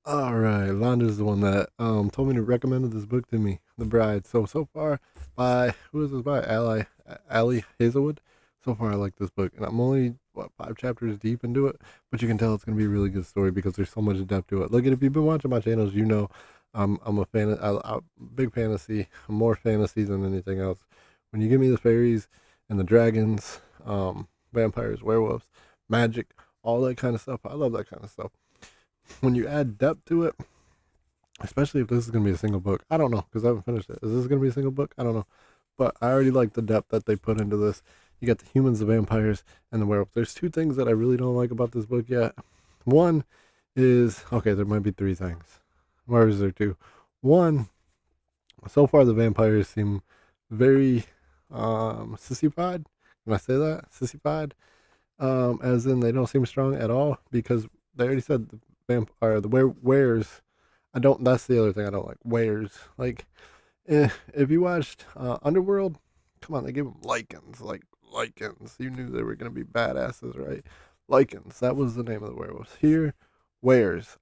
All right, Londa's the one that told me to recommend this book to me, The Bride. So far, by who is this by? Ali Hazelwood. So far, I like this book, and I'm only what 5 chapters deep into it, but you can tell it's gonna be a really good story because there's so much depth to it. Look, at if you've been watching my channels, you know I'm a fan. I'm big fantasy, more fantasy than anything else. When you give me the fairies and the dragons, vampires, werewolves, magic, all that kind of stuff, I love that kind of stuff. When you add depth to it, especially if this is going to be a single book. I don't know because I haven't finished it. Is this going to be a single book? I don't know. But I already like the depth that they put into this. You got the humans, the vampires, and the werewolves. There's two things that I really don't like about this book yet. One is, okay, there might be three things. Where is there two? One, so far the vampires seem very sissified. Can I say that? Sissified? As in they don't seem strong at all because they already said the vampire, the wears. I don't. That's the other thing I don't like. Wears like if you watched Underworld, come on, they gave them lichens, like lichens. You knew they were gonna be badasses, right? Lichens. That was the name of the werewolves. Here, wears.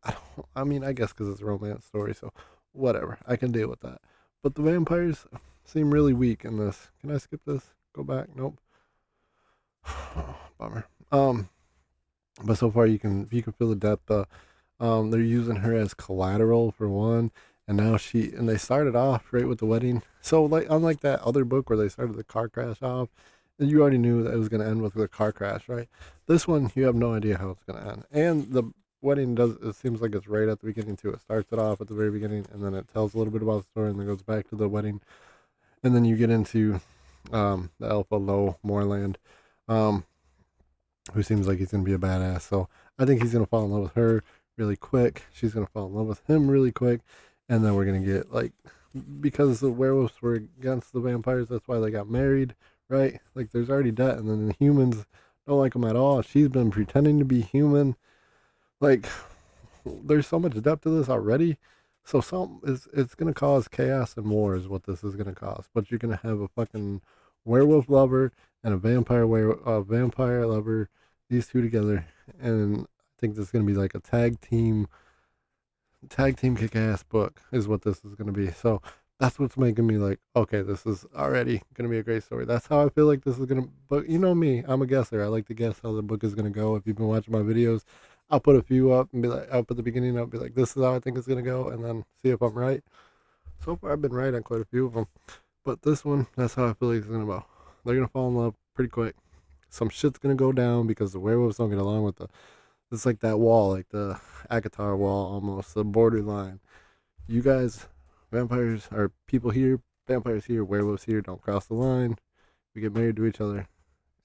I mean, I guess because it's a romance story, so whatever. I can deal with that. But the vampires seem really weak in this. Can I skip this? Go back? Nope. Bummer. But so far you can feel the depth. They're using her as collateral for one, and now they started off right with the wedding. So like unlike that other book where they started the car crash off, and you already knew that it was gonna end with the car crash, right? This one you have no idea how it's gonna end, and the wedding does. It seems like it's right at the beginning too. It starts it off at the very beginning, and then it tells a little bit about the story, and then goes back to the wedding, and then you get into the Alpha Low Moorland. Um, who seems like he's gonna be a badass. So I think he's gonna fall in love with her really quick. She's gonna fall in love with him really quick, and then we're gonna get like because the werewolves were against the vampires, that's why they got married, right? Like there's already that, and then the humans don't like him at all. She's been pretending to be human. Like there's so much depth to this already. So it's gonna cause chaos and war is what this is gonna cause. But you're gonna have a fucking werewolf lover and a vampire lover, these two together, and I think this is gonna be like a tag team kick ass book is what this is gonna be. So that's what's making me like, okay, this is already gonna be a great story. That's how I feel like this is gonna. But you know me, I'm a guesser. I like to guess how the book is gonna go. If you've been watching my videos, I'll put a few up and be like, I'll put the beginning. I'll be like, this is how I think it's gonna go, and then see if I'm right. So far, I've been right on quite a few of them, but this one, that's how I feel like it's gonna go. They're gonna fall in love pretty quick. Some shit's gonna go down because the werewolves don't get along with the. It's like that wall, like the Akatar wall, almost the borderline. You guys, vampires are people here, vampires here, werewolves here. Don't cross the line. We get married to each other,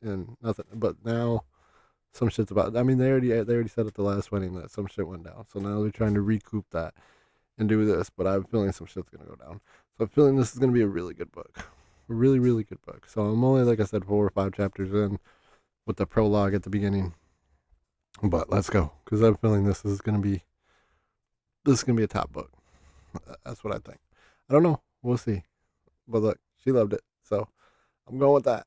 and nothing. But now some shit's about. I mean, they already said at the last wedding that some shit went down. So now they're trying to recoup that and do this. But I'm feeling some shit's gonna go down. So I'm feeling this is gonna be a really good book, a really really good book. So I'm only like I said 4 or 5 chapters in with the prologue at the beginning. But let's go because I'm feeling this is gonna be a top book. That's what I think. I don't know. We'll see. But look, she loved it, so I'm going with that.